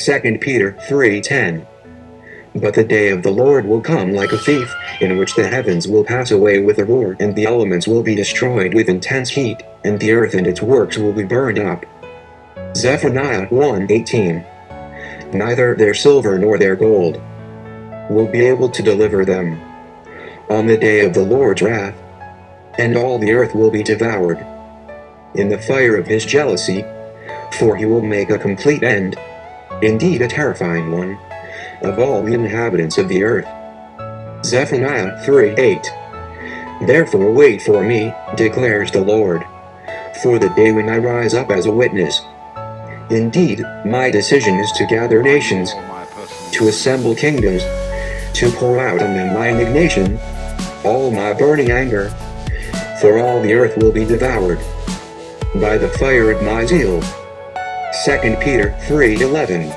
2 Peter 3:10. But the day of the Lord will come like a thief, in which the heavens will pass away with a roar, and the elements will be destroyed with intense heat, and the earth and its works will be burned up. Zephaniah 1:18. Neither their silver nor their gold will be able to deliver them on the day of the Lord's wrath, and all the earth will be devoured in the fire of his jealousy, for he will make a complete end, indeed a terrifying one, of all the inhabitants of the earth. Zephaniah 3:8. Therefore wait for me, declares the Lord, for the day when I rise up as a witness. Indeed, my decision is to gather nations, to assemble kingdoms, to pour out on them my indignation, all my burning anger, for all the earth will be devoured by the fire of my zeal. 2 Peter 3:11.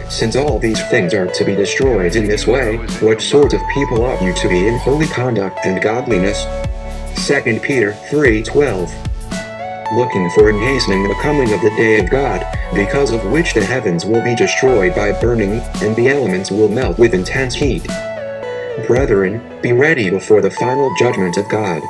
Since all these things are to be destroyed in this way, what sort of people ought you to be in holy conduct and godliness? 2 Peter 3:12. Looking for and hastening the coming of the day of God, because of which the heavens will be destroyed by burning, and the elements will melt with intense heat. Brethren, be ready before the final judgment of God.